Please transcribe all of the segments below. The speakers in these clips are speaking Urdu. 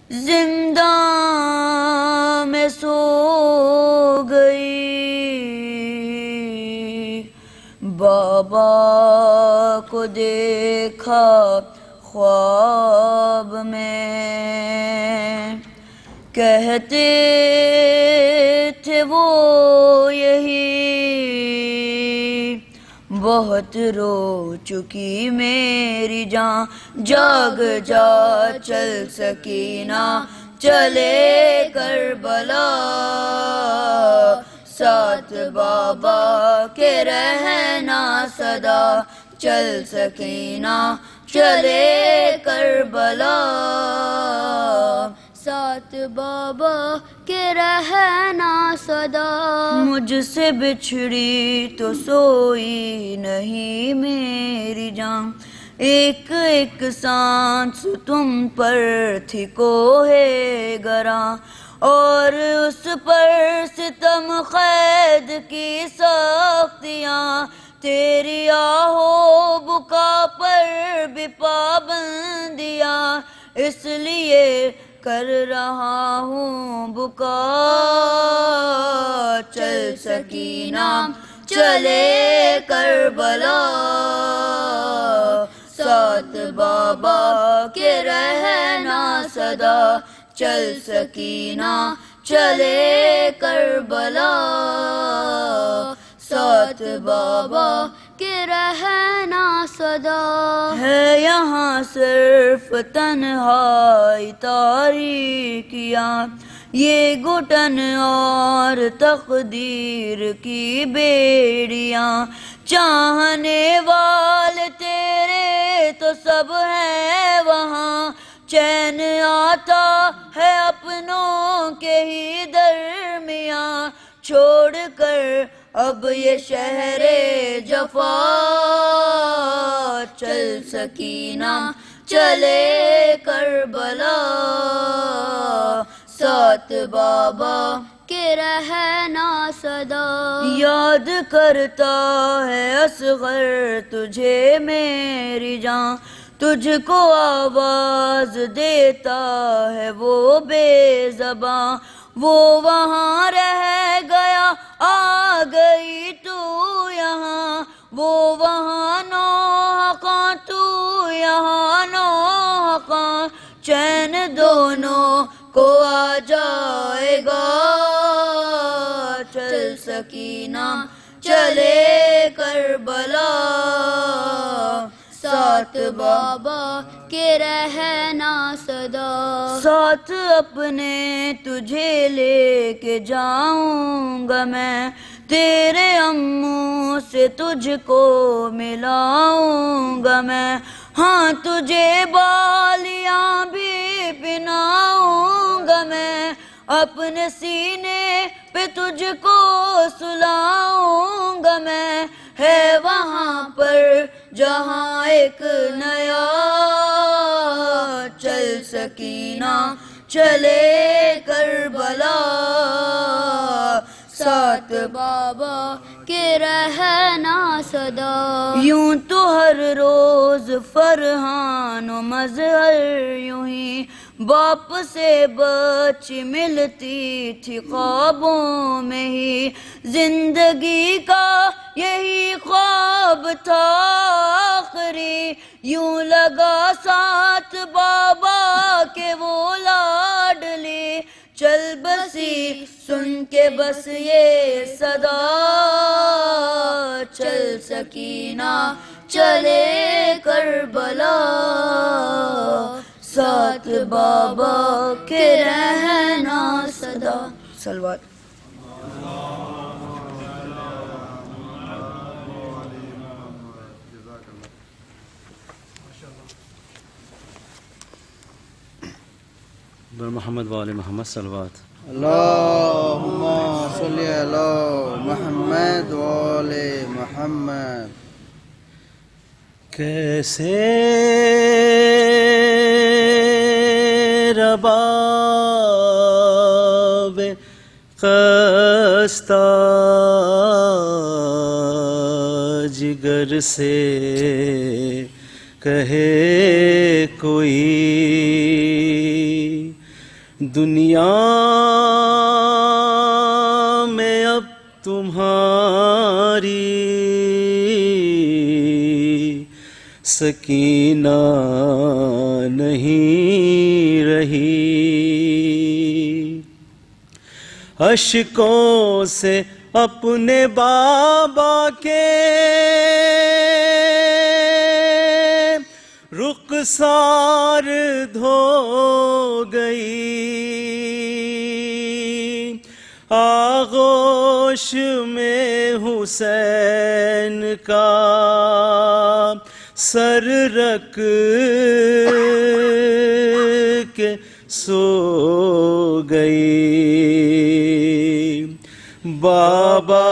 زنداں میں سو گئی، بابا کو دیکھا خواب میں، کہتے تھے وہ یہی بہت رو چکی میری جان، جاگ جا چل سکینہ چلے کربلا، ساتھ بابا کے رہنا صدا، چل سکینہ چلے کربلا، ساتھ بابا کے رہنا صدا۔ مجھ سے بچھڑی تو سوئی نہیں میری جان، ایک ایک سانس تم پر تھی کوہ گراں، اور اس پر ستم قید کی سختیاں، تیری آہو بکا پر بھی پابندیاں، اس لیے کر رہا ہوں بکا، چل سکینہ چلے کربلا، ساتھ بابا کے رہنا صدا، چل سکینہ چلے کربلا، ساتھ بابا کے رہنا صدا۔ ہے یہاں صرف تنہائی تاریکیاں، یہ گھٹن اور تقدیر کی بیڑیاں، چاہنے والے تیرے تو سب ہیں وہاں، چین آتا ہے اپنوں کے ہی درمیاں، چھوڑ کر اب یہ شہر جفا، چل سکینہ چلے کربلا، ساتھ بابا کے رہنا صدا۔ یاد کرتا ہے اصغر تجھے میری جان، تجھ کو آواز دیتا ہے وہ بے زباں، وہ وہاں رہ گیا آ گئی تو یہاں، وہ وہاں نوحقاں تو یہاں نوحقاں، چین دونوں کو آ جائے گا، چل سکینہ چلے کربلا، ساتھ بابا کے رہنا صدا۔ ساتھ اپنے تجھے لے کے جاؤں گا میں، تیرے اموں سے تجھ کو ملاؤں گا میں، ہاں تجھے بالیاں بھی پہناؤں گا میں، اپنے سینے پہ تجھ کو سلاؤں گا میں، ہے وہاں پر جہاں ایک نیا، چل سکینہ چلے کربلا، ساتھ بابا کے رہنا صدا۔ یوں تو ہر روز فرحان و مظہر یوں ہی باپ سے بچی ملتی تھی خوابوں میں ہی، زندگی کا یہی خواب تھا آخری، یوں لگا ساتھ بابا کے وہ لاڈلی، چل بسی سن کے بس یہ صدا، چل سکینہ چلے کربلا، ساتھ بابا کے رہنا صدا۔ صلوات۔ محمد وآل محمد صلوات۔ اللہم صلی علی محمد وآل محمد۔ کیسے رباب خستہ جگر سے کہے کوئی، دنیا میں اب تمہاری سکینہ نہیں رہی، اشکوں سے اپنے بابا کے رخسار دھو گئی، آغوش میں حسین کا سر رکھ کے سو گئی۔ بابا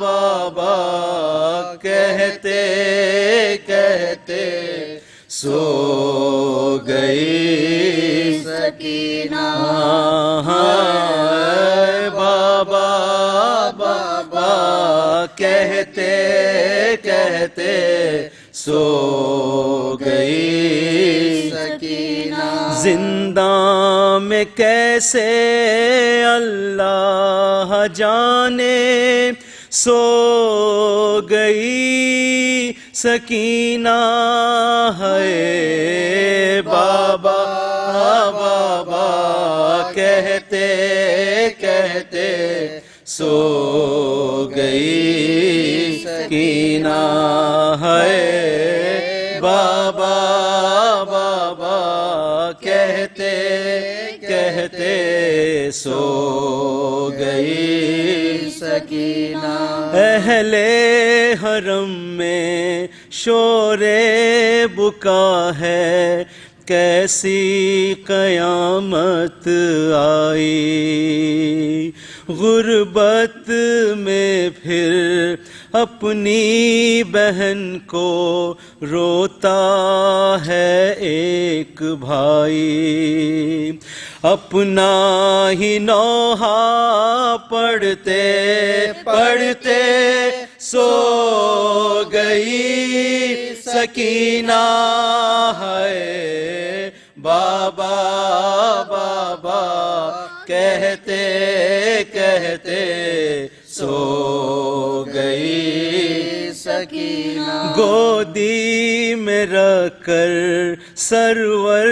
بابا کہتے کہتے سو گئی سکینہ، بابا بابا کہتے کہتے سو گئی سکینہ۔ زنداں میں کیسے اللہ جانے سو گئی سکینہ ہے، بابا بابا کہتے کہتے سو گئی سکینہ ہے، بابا بابا کہتے کہتے سو گئی سکینہ۔ اہل حرم میں شور بکا ہے، کیسی قیامت آئی، غربت میں پھر اپنی بہن کو روتا ہے ایک بھائی، اپنا ہی نوحہ پڑھتے پڑھتے سو گئی سکینہ ہے، بابا بابا کہتے کہتے سو گئی سکینہ۔ گودی میں رکھ کر سرور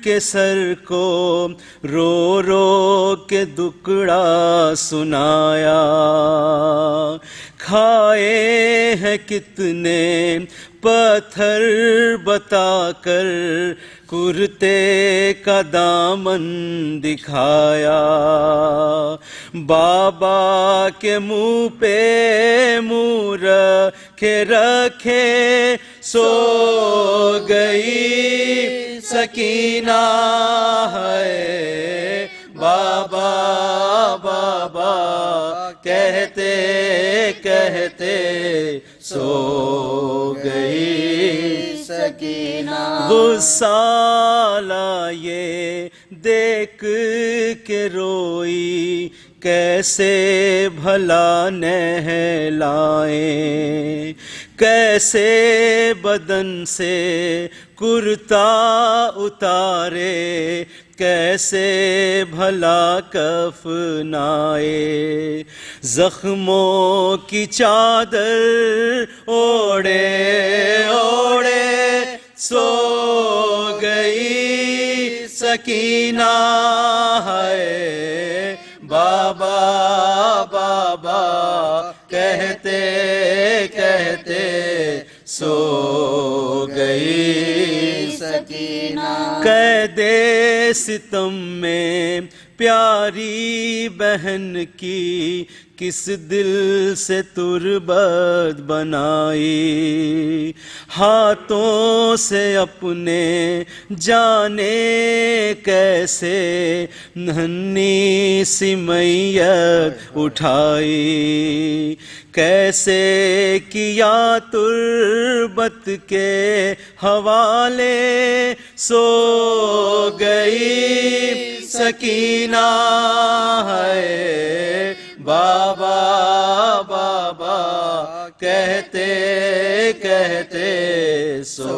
کے سر کو رو رو کے دکڑا سنایا، کھائے ہیں کتنے پتھر بتا کر کرتے کا دامن دکھایا، بابا کے منہ پہ منہ رکھے رکھے سو گئی سکینہ ہے، بابا بابا کہتے کہتے سو گئی سکینہ۔ غصہ لائے دیکھ کے روئی، کیسے بھلا نہلائیں، کیسے بدن سے کرتا اتارے، کیسے بھلا کفنائے، زخموں کی چادر اوڑے اوڑے سو گئی سکینہ ہے، بابا بابا کہتے کہتے سو گئی سکینہ۔ قید ستم میں پیاری بہن کی کس دل سے تربت بنائی، ہاتھوں سے اپنے جانے کیسے ننھی سی میت اٹھائی، کیسے کیا تربت کے حوالے سو گئی سکینہ ہے، بابا بابا کہتے کہتے سو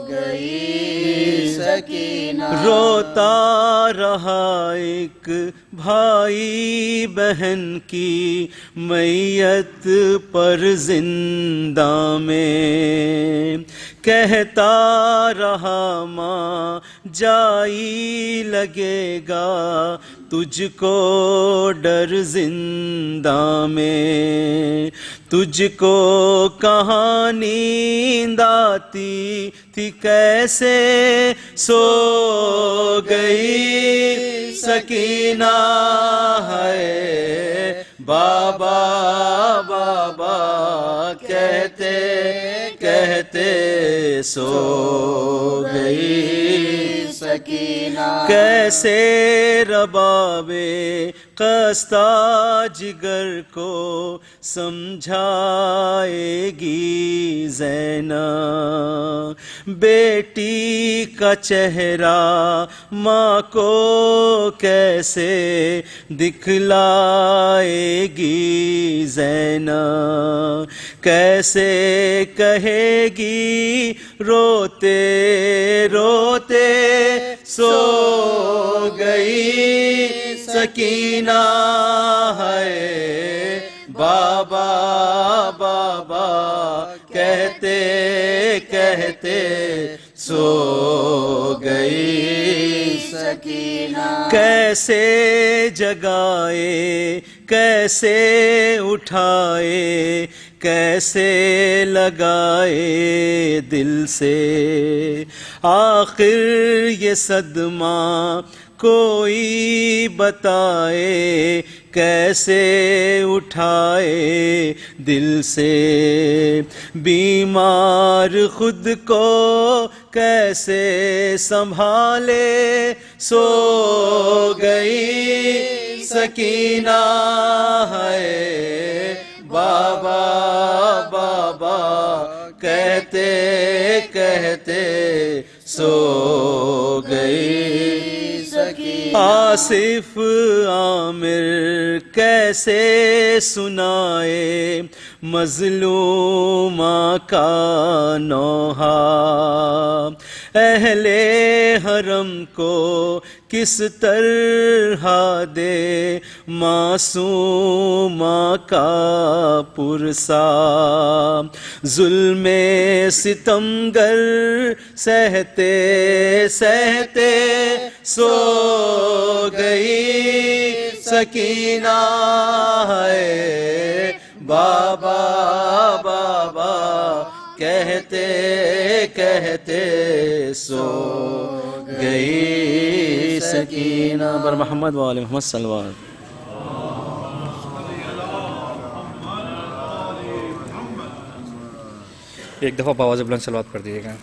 گئی سکینہ۔ سکینہ روتا رہا ایک بھائی بہن کی میت پر زندہ میں، کہتا رہا ماں جائی لگے گا تجھ کو ڈر زندہ میں، تجھ کو کہاں نیند آتی تھی کیسے سو گئی سکینہ ہے، بابا بابا کہتے کہتے سو گئی سکینہ کیسے ربابے خستہ جگر کو سمجھائے گی زینب، بیٹی کا چہرہ ماں کو کیسے دکھلائے گی زینب، کیسے کہے گی روتے روتے سو گئی سکینہ ہے، بابا بابا کہتے کہتے سو گئی سکینہ کیسے جگائے کیسے اٹھائے کیسے لگائے دل سے، آخر یہ صدمہ کوئی بتائے کیسے اٹھائے دل سے، بیمار خود کو کیسے سنبھالے سو گئی سکینہ ہے، بابا بابا کہتے کہتے سو گئی آصف عامر کیسے سنائے مظلومہ کا نوحہ، اہل حرم کو کس طرح دے معصومہ کا پرسا، ظلم ستمگر سہتے سہتے سو گئی سکینہ ہے، بابا بابا کہتے کہتے سو گئی سکینہ، بر محمد و آل محمد صلی اللہ علیہ وسلم۔ ایک دفعہ بآواز بلند صلوات پڑھ دیجیے گا۔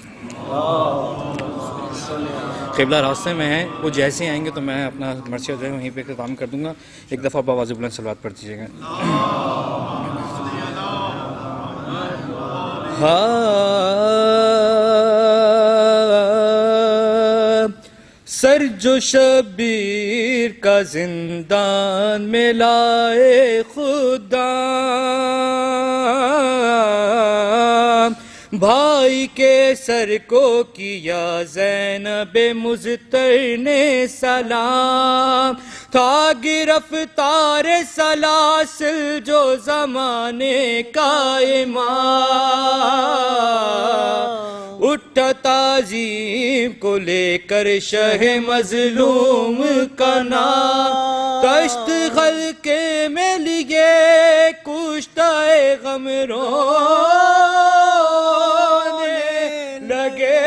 قبلہ راستے میں ہے، وہ جیسے آئیں گے تو میں اپنا مرثیہ جو ہے وہیں پہ اختتام کر دوں گا، ایک دفعہ بآواز بلند صلوات پڑھ دیجیے گا۔ سر جو شبیر کا زندان میں لائے خدا، بھائی کے سر کو کیا زینب مضطر نے سلام، تھا گرفتار سلاسل جو زمانے کا امام، اٹھا تعظیم کو لے کر شہ مظلوم کا نام، دشت خلق میں لیے کشتہ غم رونے لگے،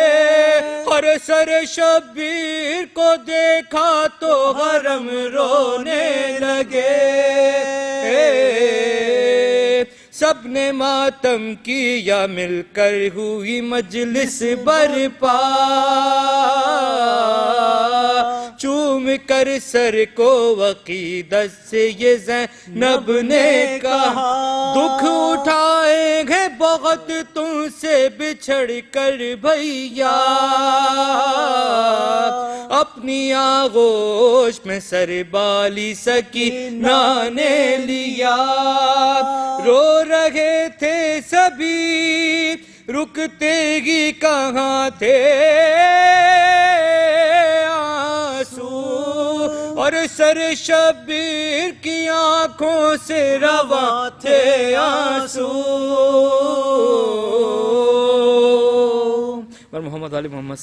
ہر سر شبیر کو دیکھا تو حرم رونے لگے، سب نے ماتم کیا مل کر ہوئی مجلس برپا، چوم کر سر کو عقیدت سے یہ زینب نے کہا، دکھ اٹھائیں گے بہت تم سے بچھڑ کر بھیا، اپنی آغوش میں سر بالی سکینہ نے لیا، رو رہے تھے سبھی رکتے ہی کہاں تھے، اور سر شبیر کی آنکھوں سے روا تھے آنسو اور محمد علی محمد